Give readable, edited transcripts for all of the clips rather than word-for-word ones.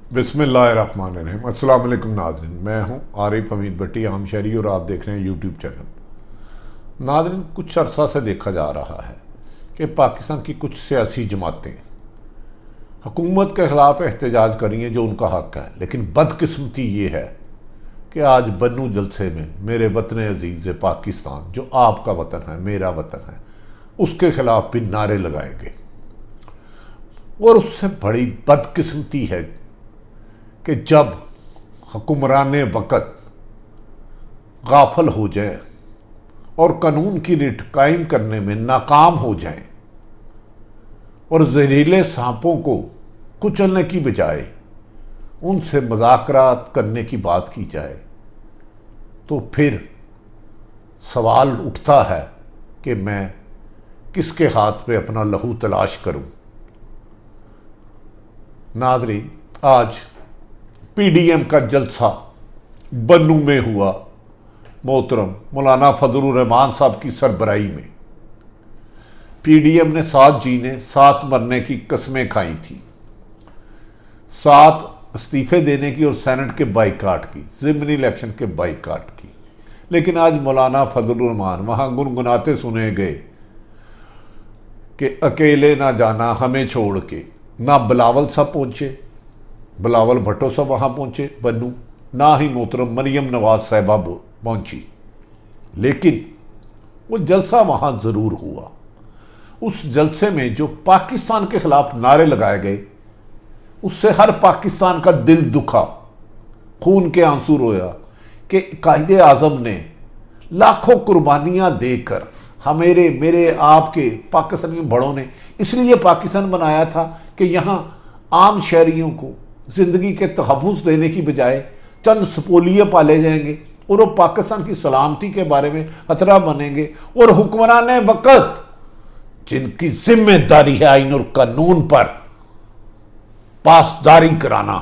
बिस्मिल्लाहिर्रहमानिर्रहीम। अस्सलाम वालेकुम नाज़रीन, मैं हूं आरिफ हमीद भट्टी, आम शहरी, और आप देख रहे हैं यूट्यूब चैनल। नाज़रीन, कुछ अरसा से देखा जा रहा है कि पाकिस्तान की कुछ सियासी जमातें हुकूमत के ख़िलाफ़ एहतजाज कर रही हैं, जो उनका हक़ है। लेकिन बदकिस्मती ये है कि आज बन्नू जलसे में मेरे वतन अजीज़ पाकिस्तान, जो आपका वतन है, मेरा वतन है, उसके ख़िलाफ़ भी नारे लगाए गए। और उससे बड़ी बदकिस्मती है कि जब हुक्मरान वक़्त गाफिल हो जाए और कानून की रिट कायम करने में नाकाम हो जाएं और जहरीले सांपों को कुचलने की बजाय उनसे मुज़ाकरात करने की बात की जाए, तो फिर सवाल उठता है कि मैं किसके हाथ पे अपना लहू तलाश करूं। नाज़रीन, आज पीडीएम का जलसा बन्नू में हुआ, मोहतरम मौलाना फजलुर रहमान साहब की सरबराही में। पीडीएम ने 7 जीने 7 मरने की कस्में खाई थी, 7 इस्तीफे देने की और सेनेट के बाइकाट की, ज़िमनी इलेक्शन के बाइकाट की। लेकिन आज मौलाना फजलुर रहमान वहाँ गुनगुनाते सुने गए कि अकेले ना जाना हमें छोड़ के। ना बिलावल साहब पहुँचे, बिलावल भट्टो साहब वहाँ पहुँचे बन्नू, ना ही मोहतरम मरियम नवाज साहिबा पहुँची। लेकिन वो जलसा वहाँ ज़रूर हुआ। उस जलसे में जो पाकिस्तान के ख़िलाफ़ नारे लगाए गए, उससे हर पाकिस्तान का दिल दुखा, खून के आंसू रोया कि कायदे आज़म ने लाखों कुर्बानियाँ देकर हमेरे मेरे आपके पाकिस्तानी बड़ों ने इसलिए पाकिस्तान बनाया था कि यहाँ आम शहरियों को ज़िंदगी के तहफ़्फ़ुज़ देने की बजाय चंद सपोलिये पाले जाएंगे और वो पाकिस्तान की सलामती के बारे में खतरा बनेंगे। और हुक्मरान वक़्त जिनकी जिम्मेदारी है आइन और कानून पर पासदारी कराना,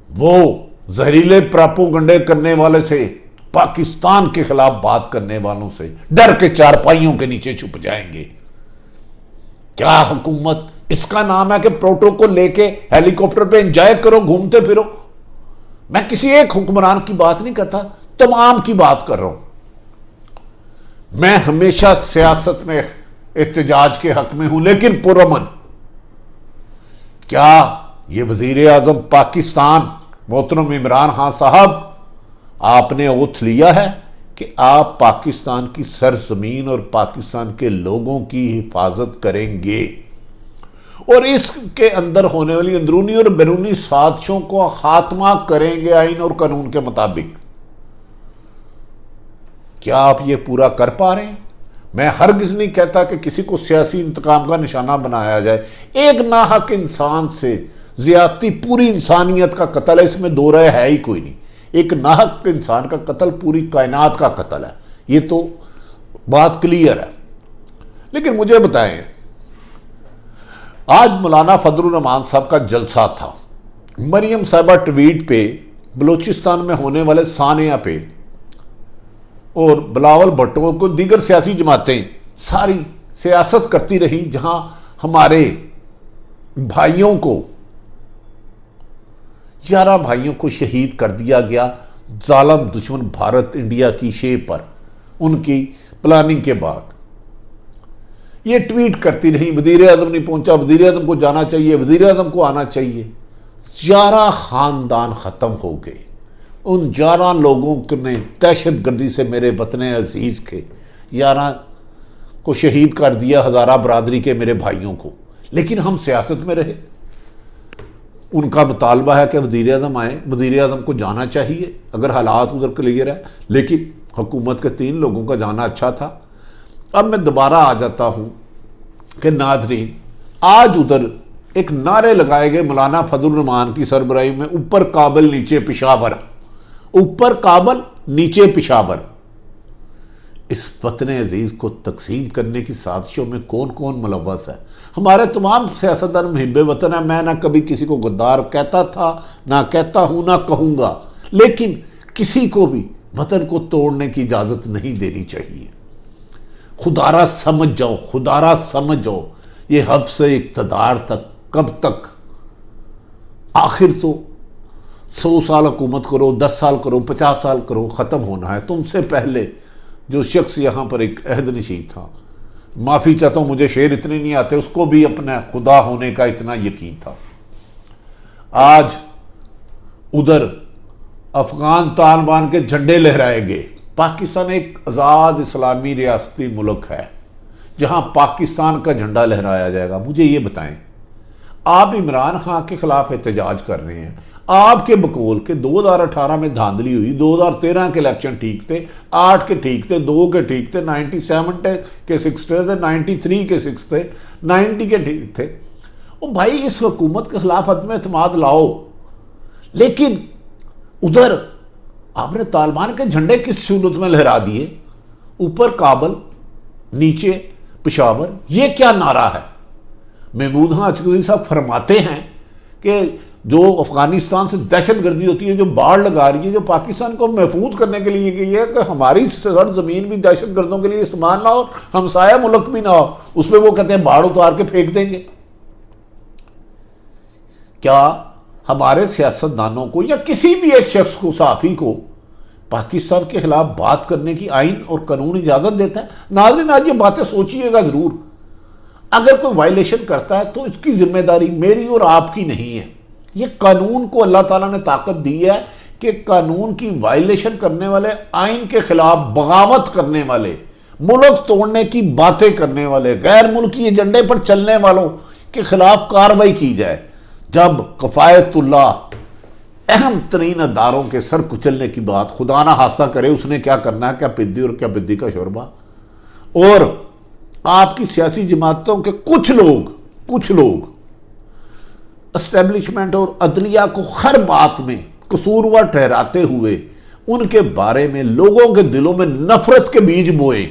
वो जहरीले प्रोपेगेंडे करने वाले से, पाकिस्तान के खिलाफ बात करने वालों से डर के चारपाइयों के नीचे छुप जाएंगे। क्या हुकूमत, इसका नाम है कि प्रोटोकॉल लेके हेलीकॉप्टर पे एंजॉय करो, घूमते फिरो। मैं किसी एक हुक्मरान की बात नहीं करता, तमाम की बात कर रहा हूं। मैं हमेशा सियासत में एहतजाज के हक में हूं, लेकिन पुरअमन। क्या ये वजीर आजम पाकिस्तान मोहतरम इमरान खान साहब, आपने ओथ लिया है कि आप पाकिस्तान की सरजमीन और पाकिस्तान के लोगों की हिफाजत करेंगे और इसके अंदर होने वाली अंदरूनी और बैरूनी साजिशों को खात्मा करेंगे आइन और कानून के मुताबिक। क्या आप ये पूरा कर पा रहे हैं? मैं हरगिज नहीं कहता कि किसी को सियासी इंतकाम का निशाना बनाया जाए। एक नाहक इंसान से ज्यादती पूरी इंसानियत का कत्ल है, इसमें दो राय है ही कोई नहीं। एक नाहक इंसान का कत्ल पूरी कायनात का कत्ल है, ये तो बात क्लियर है। लेकिन मुझे बताएं, आज मौलाना फजलुर रहमान साहब का जलसा था। मरियम साहिबा ट्वीट पे बलूचिस्तान में होने वाले सानिया पे और बिलावल भट्टो को दीगर सियासी जमातें सारी सियासत करती रही, जहां हमारे भाइयों को 11 भाइयों को शहीद कर दिया गया जालिम दुश्मन भारत इंडिया की शेप पर, उनकी प्लानिंग के बाद। ये ट्वीट करती रही, वजीर आजम नहीं पहुंचा, वजीर आजम को जाना चाहिए, वजीर आजम को आना चाहिए। 11 खानदान ख़त्म हो गए। उन 11 लोगों ने दहशत गर्दी से मेरे वतन अजीज़ के 11 को शहीद कर दिया, हज़ारा बरादरी के मेरे भाइयों को। लेकिन हम सियासत में रहे। उनका मुतालबा है कि वज़ीर आज़म आए, वज़ीर आज़म को जाना चाहिए अगर हालात उधर क्लियर है। लेकिन हुकूमत के 3 लोगों का जाना अच्छा था। अब मैं दोबारा आ जाता हूँ कि नाज़रीन, आज उधर एक नारे लगाए गए मौलाना फजलुर रहमान की सरबराही में, ऊपर काबल नीचे पेशावर, ऊपर काबल नीचे पेशावर। इस वतन अजीज़ को तकसीम करने की साजिशों में कौन कौन मुलव्वस है? हमारे तमाम सियासतदान मुहिब्बे वतन है। मैं ना कभी किसी को गद्दार कहता था, ना कहता हूँ, ना कहूँगा। लेकिन किसी को भी वतन को तोड़ने की इजाज़त नहीं देनी चाहिए। खुदारा समझ जाओ, खुदारा समझ जाओ, ये हद से इक़्तिदार तक कब तक आखिर तो 100 साल हुकूमत करो, 10 साल करो, 50 साल करो, ख़त्म होना है। तुमसे पहले जो शख्स यहाँ पर एक अहद नशीं था, माफ़ी चाहता हूँ मुझे शेर इतने नहीं आते, उसको भी अपना खुदा होने का इतना यकीन था। आज उधर अफगान तालिबान के झंडे लहराए गए। पाकिस्तान एक आज़ाद इस्लामी रियासती मुल्क है जहाँ पाकिस्तान का झंडा लहराया जाएगा। मुझे ये बताएं, आप इमरान खान के खिलाफ एहतजाज कर रहे हैं। आपके बकौल के 2018 में धांधली हुई, 2013 के इलेक्शन ठीक थे, 8 के ठीक थे, 2 के ठीक थे, 97 के 6 थे, 93 के 6 थे, 90 के ठीक थे। ओ भाई, इस हुकूमत के खिलाफ अदम एतमाद लाओ। लेकिन उधर आपने तालिबान के झंडे किस सूरत में लहरा दिए? ऊपर काबल, नीचे पेशावर। ये क्या नारा है? महमूद खान अचकज़ई साहब फरमाते हैं कि जो अफगानिस्तान से दहशत गर्दी होती है, जो बाढ़ लगा रही है, जो पाकिस्तान को महफूज करने के लिए की है, कि हमारी सरजमीन भी दहशत गर्दों के लिए इस्तेमाल ना हो, हमसाया मुल्क भी ना हो, उस पर वो कहते हैं बाढ़ उतार के फेंक देंगे। क्या हमारे सियासतदानों को या किसी भी एक शख्स को, सहाफ़ी को, पाकिस्तान के खिलाफ बात करने की आइन और कानून इजाज़त देता है? नाज़रीन, आज ये बातें सोचिएगा ज़रूर। अगर कोई वायलेशन करता है तो इसकी जिम्मेदारी मेरी और आपकी नहीं है। ये कानून को अल्लाह ताला ने ताकत दी है कि कानून की वायलेशन करने वाले, आइन के खिलाफ बगावत करने वाले, मुल्क तोड़ने की बातें करने वाले, गैर मुल्की एजेंडे पर चलने वालों के खिलाफ कार्रवाई की जाए। जब कफ़ायतुल्लाह अहम तरीन अदारों के सर कुचलने की बात, खुदा ना हादसा करे, उसने क्या करना है, क्या पिद्दी और क्या बिद्दी का शोरबा। और आपकी सियासी जमातों के कुछ लोग एस्टेब्लिशमेंट और अदलिया को हर बात में कसूरवार ठहराते हुए उनके बारे में लोगों के दिलों में नफरत के बीज बोए,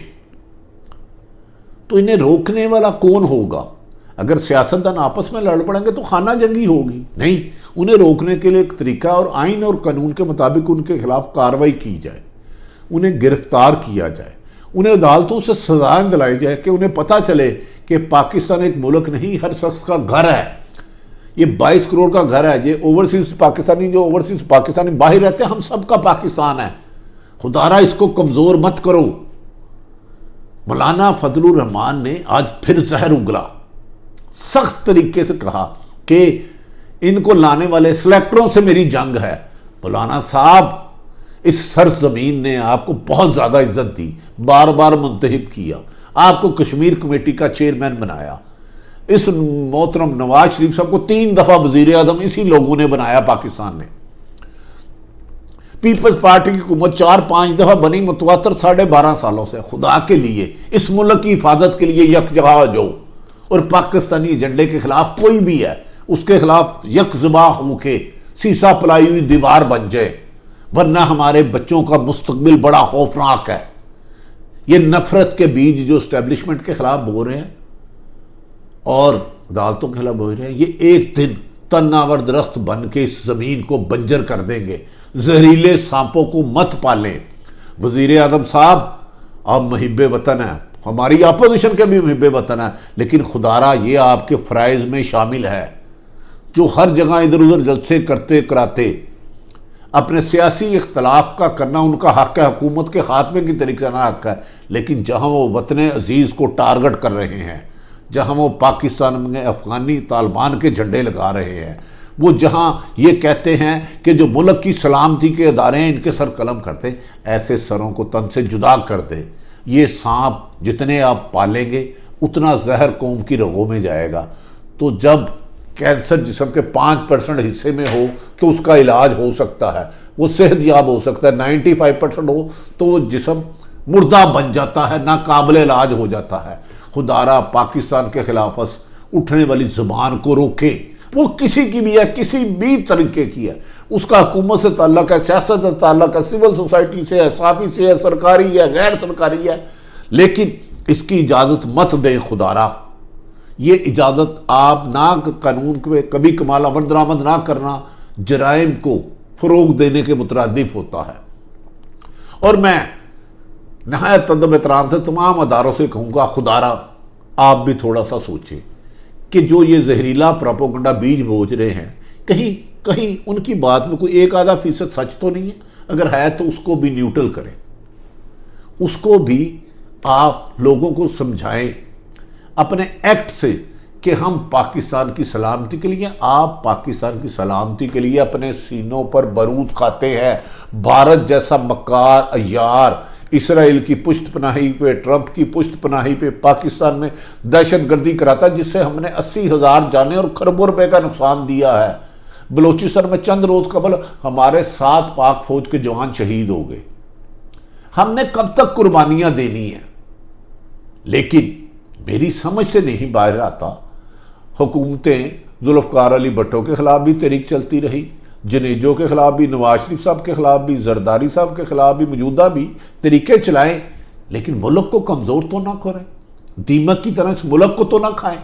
तो इन्हें रोकने वाला कौन होगा? अगर सियासतदान आपस में लड़ पड़ेंगे तो खाना जंगी होगी। नहीं, उन्हें रोकने के लिए एक तरीका और आइन और कानून के मुताबिक उनके खिलाफ कार्रवाई की जाए, उन्हें गिरफ्तार किया जाए, उन्हें अदालतों से सजाएं दिलाई जाए कि उन्हें पता चले कि पाकिस्तान एक मुल्क नहीं, हर शख्स का घर है। ये 22 करोड़ का घर है। ये ओवरसीज पाकिस्तानी, जो ओवरसीज पाकिस्तानी बाहर रहते हैं, हम सबका पाकिस्तान है। खुदारा इसको कमज़ोर मत करो। मौलाना फजलुर रहमान ने आज फिर जहर उगला, सख्त तरीके से कहा कि इनको लाने वाले सिलेक्टरों से मेरी जंग है। मौलाना साहब, इस सरजमीन ने आपको बहुत ज़्यादा इज्जत दी, बार बार मुंतहिब किया, आपको कश्मीर कमेटी का चेयरमैन बनाया। इस मोहतरम नवाज शरीफ साहब को 3 दफ़ा वज़ीर आज़म इसी लोगों ने बनाया। पाकिस्तान ने पीपल्स पार्टी की हुकूमत 4-5 दफ़ा बनी, मुतवातर 12.5 सालों से। खुदा के लिए इस मुल्क की हिफाजत के लिए यकजहा हो जाओ, और पाकिस्तानी एजेंडे के खिलाफ कोई भी है उसके खिलाफ यकजबा होके सीसा पलाई हुई दीवार बन जाए, वरना हमारे बच्चों का मुस्तकबिल बड़ा खौफनाक है। ये नफरत के बीज जो एस्टेब्लिशमेंट के खिलाफ बो रहे हैं और अदालतों के खिलाफ बोल रहे हैं, ये एक दिन तन्नावर दरख्त बन के इस ज़मीन को बंजर कर देंगे। जहरीले सांपों को मत पालें। वज़ीर आज़म साहब, आप मुहिब्बे वतन हैं, हमारी अपोजिशन के भी मुहिब्बे वतन है, लेकिन खुदारा ये आपके फ़राइज़ में शामिल है। जो हर जगह इधर उधर जलसे करते कराते अपने सियासी इख्तलाफ का करना उनका हक़ है, हुकूमत के खात्मे की तरीका ना हक़ है, लेकिन जहाँ वो वतन अजीज़ को टारगेट कर रहे हैं, जहाँ वो पाकिस्तान में अफ़गानी तालिबान के झंडे लगा रहे हैं, वो जहाँ ये कहते हैं कि जो मुल्क की सलामती के अदारे हैं इनके सर कलम करते, ऐसे सरों को तन से जुदा कर दे। ये सांप जितने आप पालेंगे उतना जहर कौम की रगों में जाएगा। तो जब कैंसर जिस्म के 5% हिस्से में हो तो उसका इलाज हो सकता है, वो सेहतयाब हो सकता है। 95% हो तो वो जिस्म मुर्दा बन जाता है, नाकाबिल इलाज हो जाता है। खुदारा पाकिस्तान के खिलाफ उठने वाली ज़ुबान को रोके, वो किसी की भी है, किसी भी तरीके की है, उसका हुकूमत से ताल्लुक़ है, सियासत से ताल्लुक़ है, सिविल सोसाइटी से है, साफ़ी से है, सरकारी है, गैर सरकारी है, लेकिन इसकी इजाज़त मत दें। खुदारा ये इजाज़त आप ना, कानून पे कभी कमाल अमल दरामद ना करना जराइम को फ़रोग देने के मुतरादिफ होता है। और मैं नहायत अदब एहतराम से तमाम अदारों से कहूँगा, खुदारा आप भी थोड़ा सा सोचें कि जो ये जहरीला प्रोपेगेंडा बीज बोझ रहे हैं, कहीं कहीं उनकी बात में कोई 1-आधा% सच तो नहीं है? अगर है तो उसको भी न्यूट्रल करें, उसको भी आप लोगों को समझाएं अपने एक्ट से कि हम पाकिस्तान की सलामती के लिए, आप पाकिस्तान की सलामती के लिए अपने सीनों पर बारूद खाते हैं। भारत जैसा मक्कार अय्यार इसराइल की पुष्टपनाही पे, ट्रंप की पुष्टपनाही पे पाकिस्तान में दहशतगर्दी कराता, जिससे हमने 80,000 जाने और खरबों रुपए का नुकसान दिया है। बलूचिस्तान में चंद रोज कबल हमारे 7 पाक फौज के जवान शहीद हो गए। हमने कब तक कुर्बानियां देनी है? लेकिन मेरी समझ से नहीं बाहर आता, हुकूमतें जुल्फ़िकार अली भट्टो के खिलाफ भी तहरीक चलती रही, जनेजो के खिलाफ भी, नवाज शरीफ साहब के खिलाफ भी, जरदारी साहब के खिलाफ भी, मौजूदा भी तरीके चलाएं, लेकिन मुल्क को कमज़ोर तो ना करें, दीमक की तरह इस मुल्क को तो ना खाएं।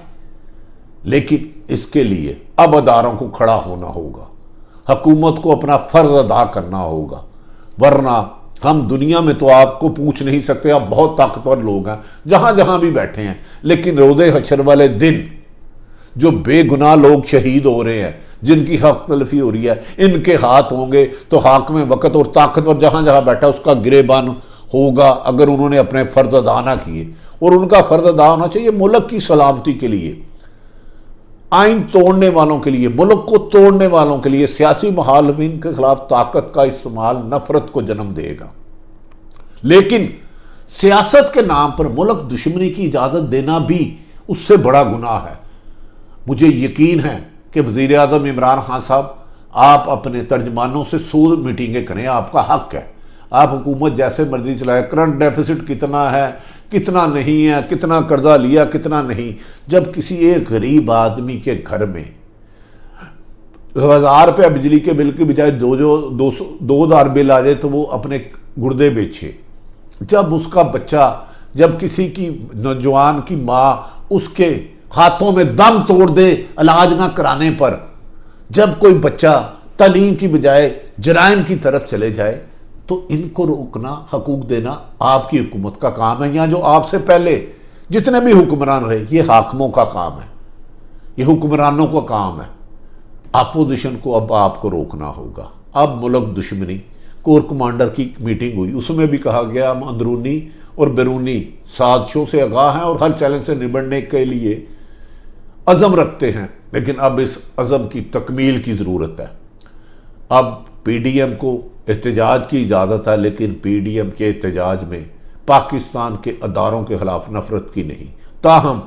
लेकिन इसके लिए अब अदारों को खड़ा होना होगा, हुकूमत को अपना फ़र्ज अदा करना होगा, वरना हम दुनिया में तो आपको पूछ नहीं सकते, आप बहुत ताकतवर लोग हैं जहां जहां भी बैठे हैं, लेकिन रोज़े हशर वाले दिन जो बेगुनाह लोग शहीद हो रहे हैं, जिनकी हक तलफी हो रही है, इनके हाथ होंगे तो हाकिम वक्त और ताकतवर जहां जहां बैठा उसका गिरेबान होगा, अगर उन्होंने अपने फ़र्ज अदा ना किए। और उनका फ़र्ज अदा होना चाहिए मुल्क की सलामती के लिए, आइन तोड़ने वालों के लिए, मुल्क को तोड़ने वालों के लिए। सियासी मुखालिफिन के खिलाफ ताकत का इस्तेमाल नफरत को जन्म देगा, लेकिन सियासत के नाम पर मुल्क दुश्मनी की इजाज़त देना भी उससे बड़ा गुनाह है। मुझे यकीन है कि वज़ीर आज़म इमरान खान साहब, आप अपने तर्जमानों से सूद मीटिंगें करें, आपका हक है, आप हुकूमत जैसे मर्जी चलाए। करंट डेफिसिट कितना है, कितना नहीं है, कितना कर्जा लिया, कितना नहीं। जब किसी एक गरीब आदमी के घर में 1000 रुपया बिजली के बिल के बजाय 2000 बिल आ जाए तो वो अपने गुर्दे बेचे। जब उसका बच्चा, जब किसी की नौजवान की माँ उसके हाथों में दम तोड़ दे इलाज ना कराने पर, जब कोई बच्चा तालीम की बजाय जराइम की तरफ चले जाए, तो इनको रोकना, हकूक देना आपकी हुकूमत का काम है। या जो आपसे पहले जितने भी हुक्मरान रहे, ये हाकिमों का काम है, ये हुक्मरानों का काम है। अपोजिशन को अब आपको रोकना होगा। अब मुल्क दुश्मनी कोर कमांडर की मीटिंग हुई, उसमें भी कहा गया हम अंदरूनी और बैरूनी साजिशों से आगाह हैं और हर चैलेंज से निबटने के लिए अज़म रखते हैं, लेकिन अब इस अज़म की तकमील की ज़रूरत है। अब PDM को एहतजाज की इजाज़त है, लेकिन PDM के एहतजाज में पाकिस्तान के अदारों के ख़िलाफ़ नफ़रत की नहीं। ताहम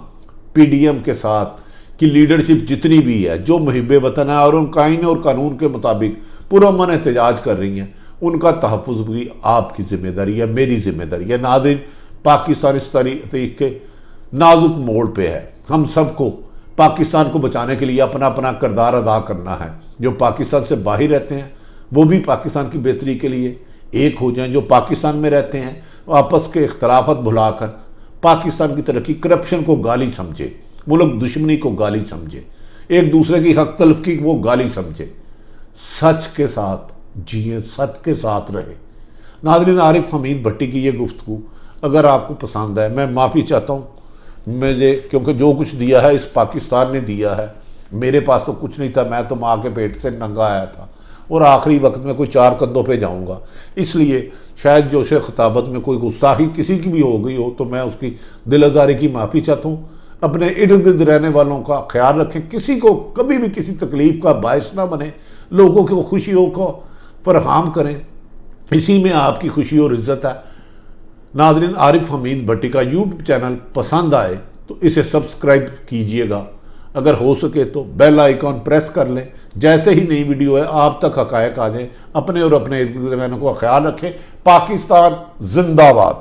PDM के साथ की लीडरशिप जितनी भी है, जो मुहिब्बे वतन है और उन आईन और कानून के मुताबिक पुरअमन एहतजाज कर रही हैं, उनका तहफ़्फ़ुज़ भी आपकी ज़िम्मेदारी है, मेरी ज़िम्मेदारी है। नाज़रीन, पाकिस्तान इस तरीके नाजुक मोड़ पे है। हम सबको पाकिस्तान को बचाने के लिए अपना अपना किरदार अदा करना है। जो पाकिस्तान से बाहर रहते हैं वो भी पाकिस्तान की बेहतरी के लिए एक हो जाएं। जो पाकिस्तान में रहते हैं वो आपस के इख्तलाफत भुलाकर पाकिस्तान की तरक्की, करप्शन को गाली समझे, मुल्क दुश्मनी को गाली समझे, एक दूसरे की हक तलफ़ी को गाली समझे, सच के साथ जिए, सच के साथ रहे। नाज़रीन, आरिफ हमीद भट्टी की ये गुफ्तगू अगर आपको पसंद है, मैं माफ़ी चाहता हूँ मुझे, क्योंकि जो कुछ दिया है इस पाकिस्तान ने दिया है। मेरे पास तो कुछ नहीं था, मैं तो माँ के पेट से नंगा आया था और आखिरी वक्त में कोई 4 कंधों पे जाऊंगा। इसलिए शायद जोश खिताबत में कोई गुस्ताखी किसी की भी हो गई हो तो मैं उसकी दिलदारी की माफ़ी चाहता हूँ। अपने इर्द गिर्द रहने वालों का ख्याल रखें, किसी को कभी भी किसी तकलीफ़ का बायस ना बने, लोगों को खुशियों को फराहम करें, इसी में आपकी खुशी और इज़्ज़त है। नाज़रीन, आरिफ हमीद भट्टी का यूट्यूब चैनल पसंद आए तो इसे सब्सक्राइब कीजिएगा, अगर हो सके तो बेल आइकॉन प्रेस कर लें। जैसे ही नई वीडियो है आप तक हकायक आ जाए। अपने और अपने इर्द गिर्द रहने को ख्याल रखें। पाकिस्तान जिंदाबाद।